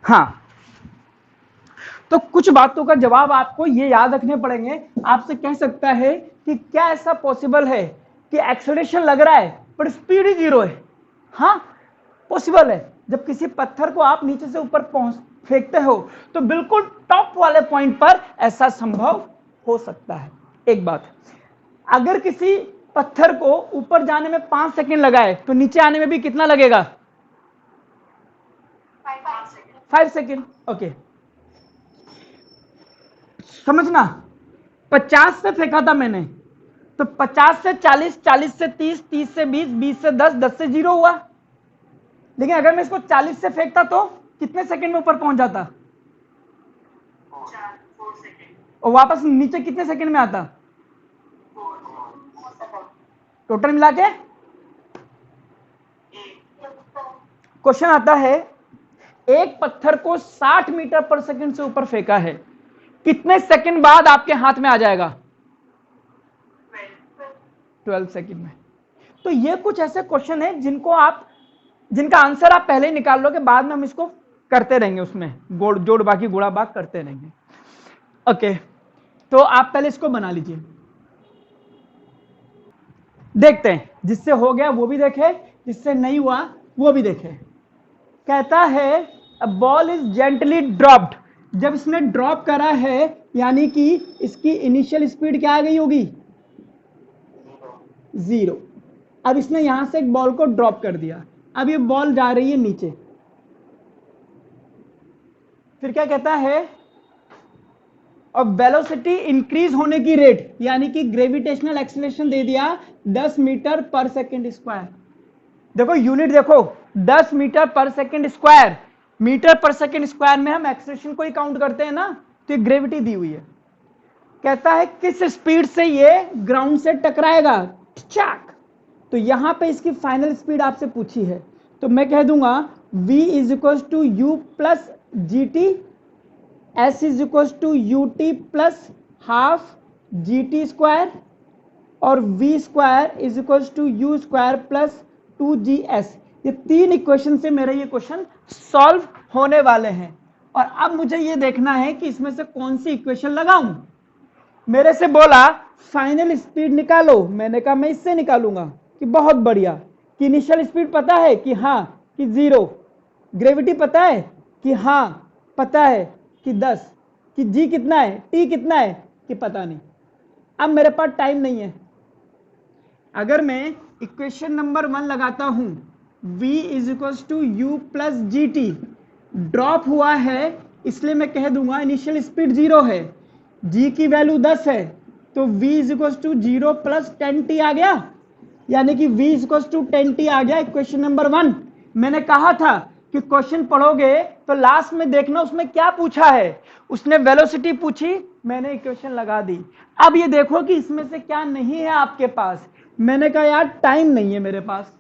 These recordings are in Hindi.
हाँ, तो कुछ बातों का जवाब आपको ये याद रखने पड़ेंगे। आपसे कह सकता है कि क्या ऐसा पॉसिबल है कि एक्सेलरेशन लग रहा है पर स्पीड ही 0 है? हाँ, पॉसिबल है। जब किसी पत्थर को आप नीचे से ऊपर फेंकते हो तो बिल्कुल टॉप वाले पॉइंट पर ऐसा संभव हो सकता है। एक बात, अगर किसी पत्थर को ऊपर जाने में 5 सेकंड लगाए तो नीचे आने में भी कितना लगेगा? 5 सेकंड। ओके, समझना, 50 से फेंका था मैंने, तो 50 से 40, 40 से 30, 30 से 20, 20 से 10, 10 से 0 हुआ। लेकिन अगर मैं इसको 40 से फेंकता तो कितने सेकंड में ऊपर पहुंच जाता? 4 सेकंड। और वापस नीचे कितने सेकंड में आता? 4 टोटल मिला के क्वेश्चन आता है, एक पत्थर को 60 मीटर पर सेकंड से ऊपर फेंका है, कितने सेकंड बाद आपके हाथ में आ जाएगा? 12 सेकंड में। तो ये कुछ ऐसे क्वेश्चन है जिनका आंसर आप पहले ही निकाल लोगे, बाद में हम इसको करते रहेंगे, उसमें जोड़ बाकी गुणा भाग करते रहेंगे। ओके, तो आप पहले इसको बना लीजिए, देखते हैं, जिससे हो गया वो भी देखे, जिससे नहीं हुआ वो भी देखे। कहता है अ बॉल इज जेंटली ड्रॉप्ड, जब इसने ड्रॉप करा है यानी कि इसकी इनिशियल स्पीड क्या आ गई होगी? 0। अब इसने यहां से एक बॉल को ड्रॉप कर दिया, अब ये बॉल जा रही है नीचे। फिर क्या कहता है? और वेलोसिटी इंक्रीज होने की रेट, यानी कि ग्रेविटेशनल एक्सीलरेशन दे दिया 10 मीटर पर सेकंड स्क्वायर। देखो यूनिट देखो, 10 मीटर पर सेकंड स्क्वायर, मीटर पर सेकंड स्क्वायर में हम एक्सीलरेशन को ही काउंट करते हैं ना, तो ये ग्रेविटी दी हुई है। कहता है किस स्पीड से ये ग्राउंड से टकराएगा? चक। तो यहां पे इसकी फाइनल स्पीड आपसे पूछी है, तो मैं कह दूंगा v is equal to u plus g t, s is equal to u t plus half g t square, और v square is equal to u square plus 2gs। ये 3 इक्वेशन से मेरे ये क्वेश्चन सॉल्व होने वाले हैं। और अब मुझे ये देखना है कि इसमें से कौन सी इक्वेशन लगाऊं। मेरे से बोला फाइनल स्पीड निकालो, मैंने कहा मैं इससे निकालूंगा कि बहुत बढ़िया। कि इनिशियल स्पीड पता है कि हाँ कि 0, ग्रेविटी पता है कि हाँ पता है कि 10, कि g कितना है, t कितना है कि पता नहीं। अब मेरे पास टाइम नहीं है, अगर मैं इक्वेशन नंबर 1 लगाता हूं v is equal to u plus g t, drop हुआ है इसलिए मैं कह दूंगा इनिशियल स्पीड 0 है, g की वैल्यू 10 है, तो v is equal to 0 plus 10t आ गया, यानी कि v is equal to 10t आ गया इक्वेशन नंबर 1। मैंने कहा था कि क्वेश्चन पढ़ोगे तो लास्ट में देखना उसमें क्या पूछा है। उसने वेलोसिटी पूछी, मैंने इक्वेशन लगा दी। अब ये देखो कि इसमें से क्या नहीं है आपके पास। मैंने कहा यार टाइम नहीं है मेरे पास,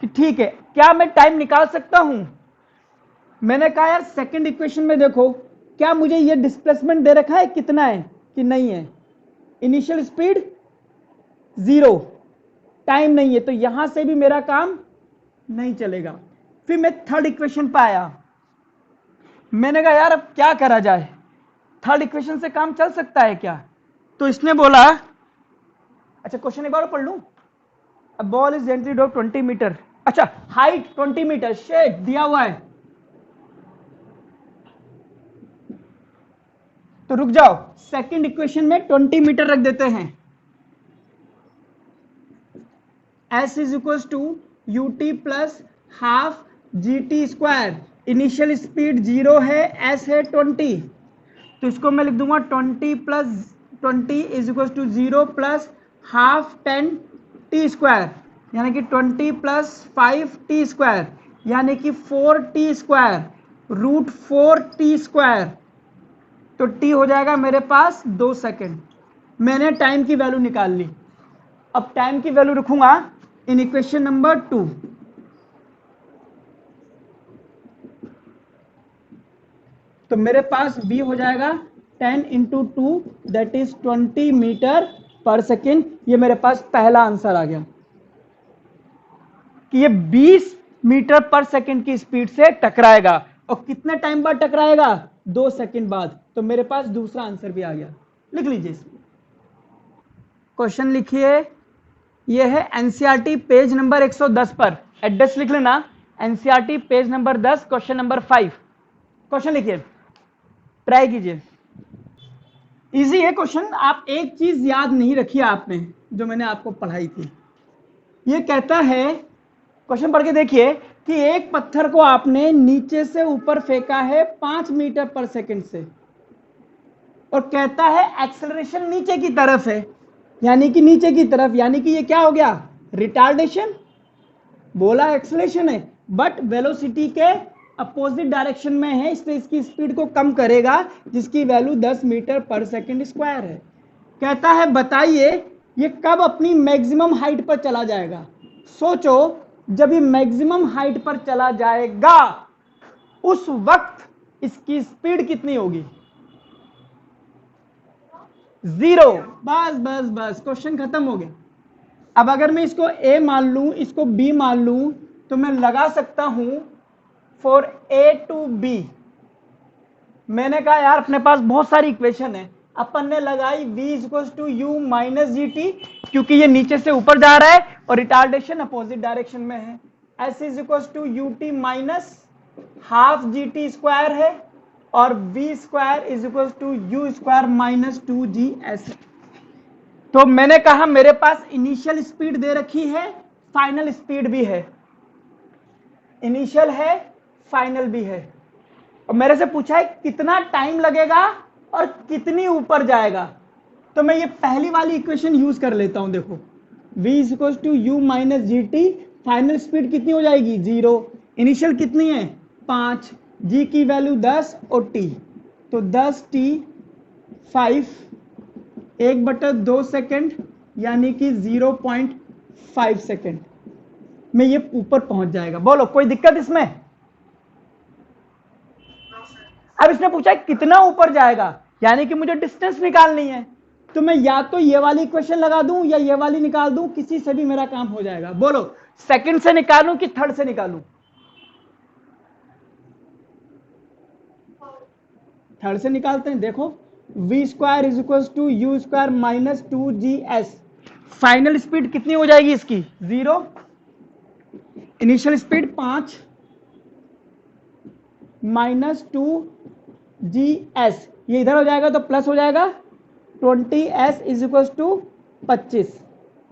कि ठीक है क्या मैं टाइम निकाल सकता हूं। मैंने कहा यार सेकंड इक्वेशन में देखो, क्या मुझे ये डिस्प्लेसमेंट दे रखा है कितना है कि नहीं है, इनिशियल स्पीड 0, टाइम नहीं है, तो यहां से भी मेरा काम नहीं चलेगा। फिर मैं थर्ड इक्वेशन पे आया, मैंने कहा यार अब क्या करा जाए, थर्ड इक्वेशन से काम चल सकता है क्या? तो इसने बोला, अच्छा क्वेश्चन एक बार पढ़ लूं, a ball is gently drop 20 metre, अच्छा हाइट 20 मीटर, शेड दिया हुआ है, तो रुक जाओ, सेकंड इक्वेशन में 20 मीटर रख देते हैं। s is equal to u t plus half g t square, initial speed 0 है, s है 20, तो इसको मैं लिख दूंगा 20 plus 20 is equal to 0 plus half 10 t square, यानी कि 20 प्लस 5 टी स्क्वायर, यानी कि 4 t square root 4 t square, तो टी हो जाएगा मेरे पास 2 सेकेंड। मैंने टाइम की वैल्यू निकाल ली। अब टाइम की वैल्यू रखूंगा इन इक्वेशन नंबर 2, तो मेरे पास v हो जाएगा 10 इंटू 2 दैट इज 20 मीटर पर सेकेंड। ये मेरे पास पहला आंसर आ गया कि ये 20 मीटर पर सेकेंड की स्पीड से टकराएगा। और कितने टाइम बाद टकराएगा? 2 सेकंड बाद। तो मेरे पास दूसरा आंसर भी आ गया। लिख लीजिए क्वेश्चन लिखिए। ये है एनसीईआरटी पेज नंबर 110 पर, एड्रेस लिख लेना, NCERT page number 10 question number 5। Question लिखिए, ट्राई कीजिए। इजी है क्वेश्चन। आप एक चीज याद नहीं रखी आपने जो मैंने आपको पढ़ाई थी। ये कहता है, क्वेश्चन पढ़ के देखिए कि एक पत्थर को आपने नीचे से ऊपर फेंका है 5 मीटर पर सेकंड से, और कहता है एक्सेलरेशन नीचे की तरफ है, यानी कि नीचे की तरफ, यानी कि ये क्या हो गया? रिटार्डेशन। बोला एक्सेलरेशन है, बट वेलोसिटी के अपोजिट डायरेक्शन में है, इसलिए इसकी स्पीड को कम करेगा, जिसकी वैल्यू 10 मीटर पर सेकंड स्क्वायर है। कहता है बताइए ये कब अपनी मैक्सिमम हाइट पर चला जाएगा। सोचो, जब ये मैक्सिमम हाइट पर चला जाएगा उस वक्त इसकी स्पीड कितनी होगी? 0। बस बस बस, क्वेश्चन खत्म हो गया। अब अगर मैं इसको A मान लूं, इसको B मान लूं, तो मैं लगा सकता हूं फॉर A टू B। मैंने कहा यार अपने पास बहुत सारी इक्वेशन है, अपन ने लगाई v equals to u minus g t, क्योंकि ये नीचे से ऊपर जा रहा है और रिटार्डेशन अपोजिट डायरेक्शन में है। s is equals to u t minus half g t square है, और v square is equals to u square minus 2gS। तो मैंने कहा मेरे पास इनिशियल स्पीड दे रखी है, फाइनल स्पीड भी है, इनिशियल है फाइनल भी है, और मेरे से पूछा है कितना टाइम लगेगा और कितनी ऊपर जाएगा। तो मैं ये पहली वाली इक्वेशन यूज कर लेता हूं। देखो v is equal to u minus g t, final speed कितनी हो जाएगी? 0। इनिशियल कितनी है? 5, g की वैल्यू 10 और t, तो 10t 5, 1/2 सेकेंड, यानी कि 0.5 सेकेंड में ये ऊपर पहुंच जाएगा। बोलो कोई दिक्कत इसमें? अब इसने पूछा कितना ऊपर जाएगा, यानी कि मुझे डिस्टेंस निकालनी है। तो मैं या तो ये वाली इक्वेशन लगा दूं या ये वाली निकाल दूं, किसी से भी मेरा काम हो जाएगा। बोलो सेकंड से निकालूं कि थर्ड से निकालूं? थर्ड से निकालते हैं। देखो v square is equal to u square minus 2gS। Final speed कितनी हो जाएगी इसकी? 0। इनिशियल स्पीड 5 माइनस 2gS, ये इधर हो जाएगा तो प्लस हो जाएगा, 20s इज इक्वल टू 25,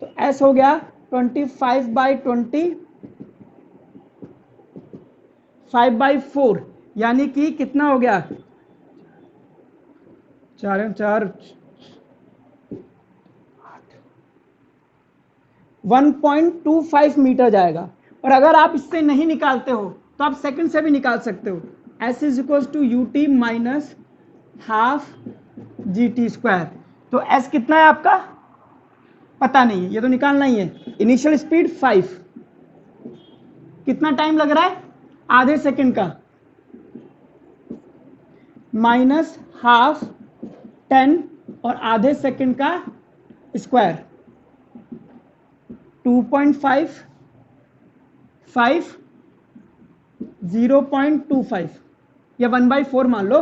तो s हो गया 25/20, 5/4, यानी कि कितना हो गया? 4 1.25 मीटर जाएगा। और अगर आप इससे नहीं निकालते हो तो आप सेकंड से भी निकाल सकते हो। s is equal to u t minus half g t square. तो s कितना है आपका? पता नहीं, ये तो निकालना ही है। इनिशियल स्पीड 5, कितना टाइम लग रहा है? आधे सेकंड का, माइनस हाफ 10 और आधे सेकंड का स्क्वायर, 2.5, 5, 0.25 या 1/4 मान लो।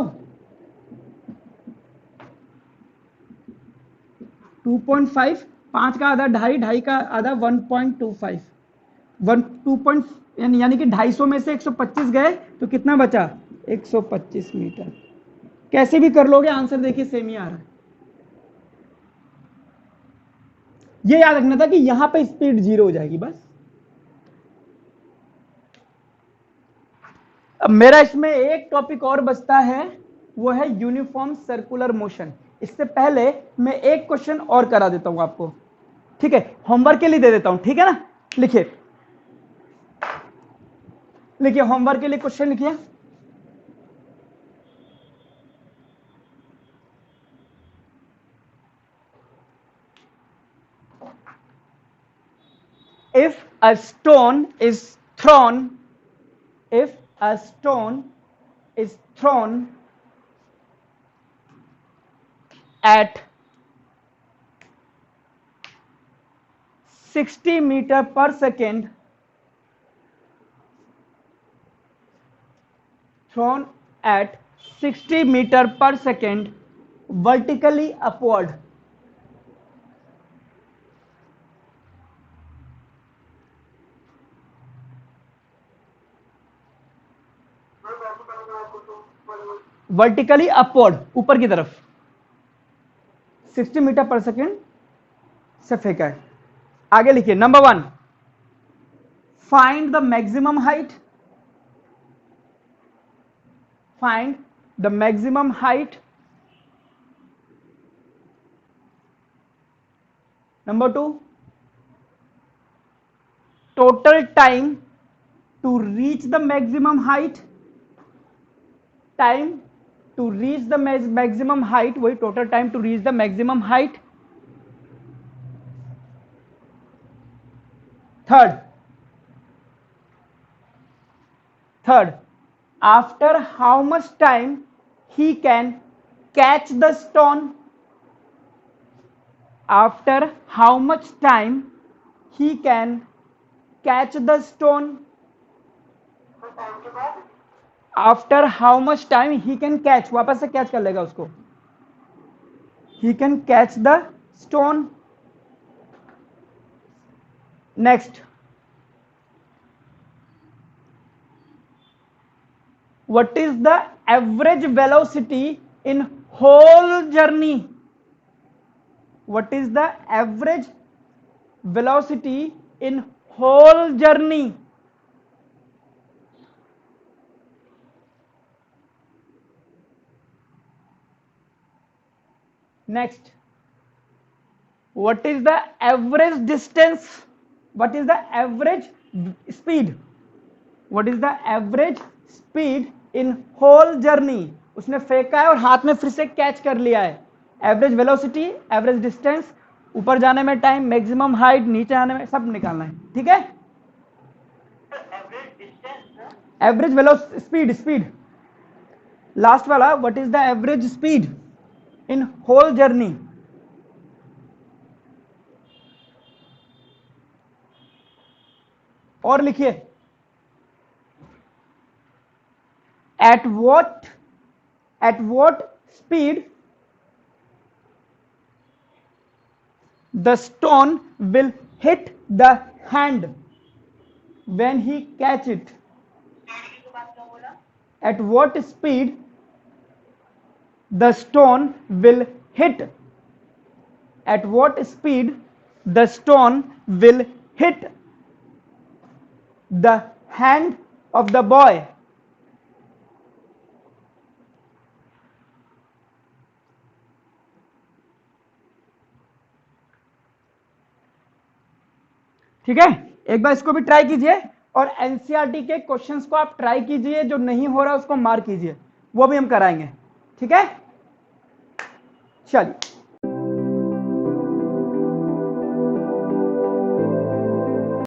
2.5, 5 का आधा ढाई, ढाई का आधा 1.25, 2. यानी कि 250 में से 125 गए तो कितना बचा? 125 मीटर। कैसे भी कर लोगे आंसर देखिए सेम ही आ रहा है। ये याद रखना था कि यहां पे स्पीड 0 हो जाएगी बस। अब मेरा इसमें एक टॉपिक और बचता है, वो है यूनिफॉर्म सर्कुलर मोशन। इससे पहले मैं एक क्वेश्चन और करा देता हूं आपको, ठीक है? होमवर्क के लिए दे देता हूं, ठीक है ना? लिखिए लिखिए, होमवर्क के लिए क्वेश्चन लिखिए। If a stone is thrown, if a stone is thrown at 60 meter per second, thrown at 60 meter per second vertically upward. Vertically upward, ऊपर की तरफ 60 मीटर पर सेकेंड से फेंका है। आगे लिखिए number 1, find the maximum height, find the maximum height. Number 2, total time to reach the maximum height, time to reach the maximum height, वही total time to reach the maximum height. Third, after how much time he can catch the stone, after how much time he can catch the stone, after how much time he can catch, वापस से कैच कर लेगा उसको, he can catch the stone। Next, what is the average velocity in whole journey, what is the average velocity in whole journey। Next, what is the average distance, what is the average speed, what is the average speed in whole journey। उसने फेंका है और हाथ में फिर से कैच कर लिया है। एवरेज वेलोसिटी, एवरेज डिस्टेंस, ऊपर जाने में टाइम, मैक्सिमम हाइट, नीचे आने में, सब निकालना है। ठीक है, average velocity, speed, speed last वाला, what is the average speed in whole journey. और लिखिए, at what speed the stone will hit the hand when he catch it, at what speed the stone will hit, at what speed the stone will hit the hand of the boy। ठीक है, एक बार इसको भी ट्राई कीजिए और एनसीईआरटी के क्वेश्चंस को आप ट्राई कीजिए, जो नहीं हो रहा उसको मार्क कीजिए, वो भी हम कराएंगे। ठीक है, चलिए।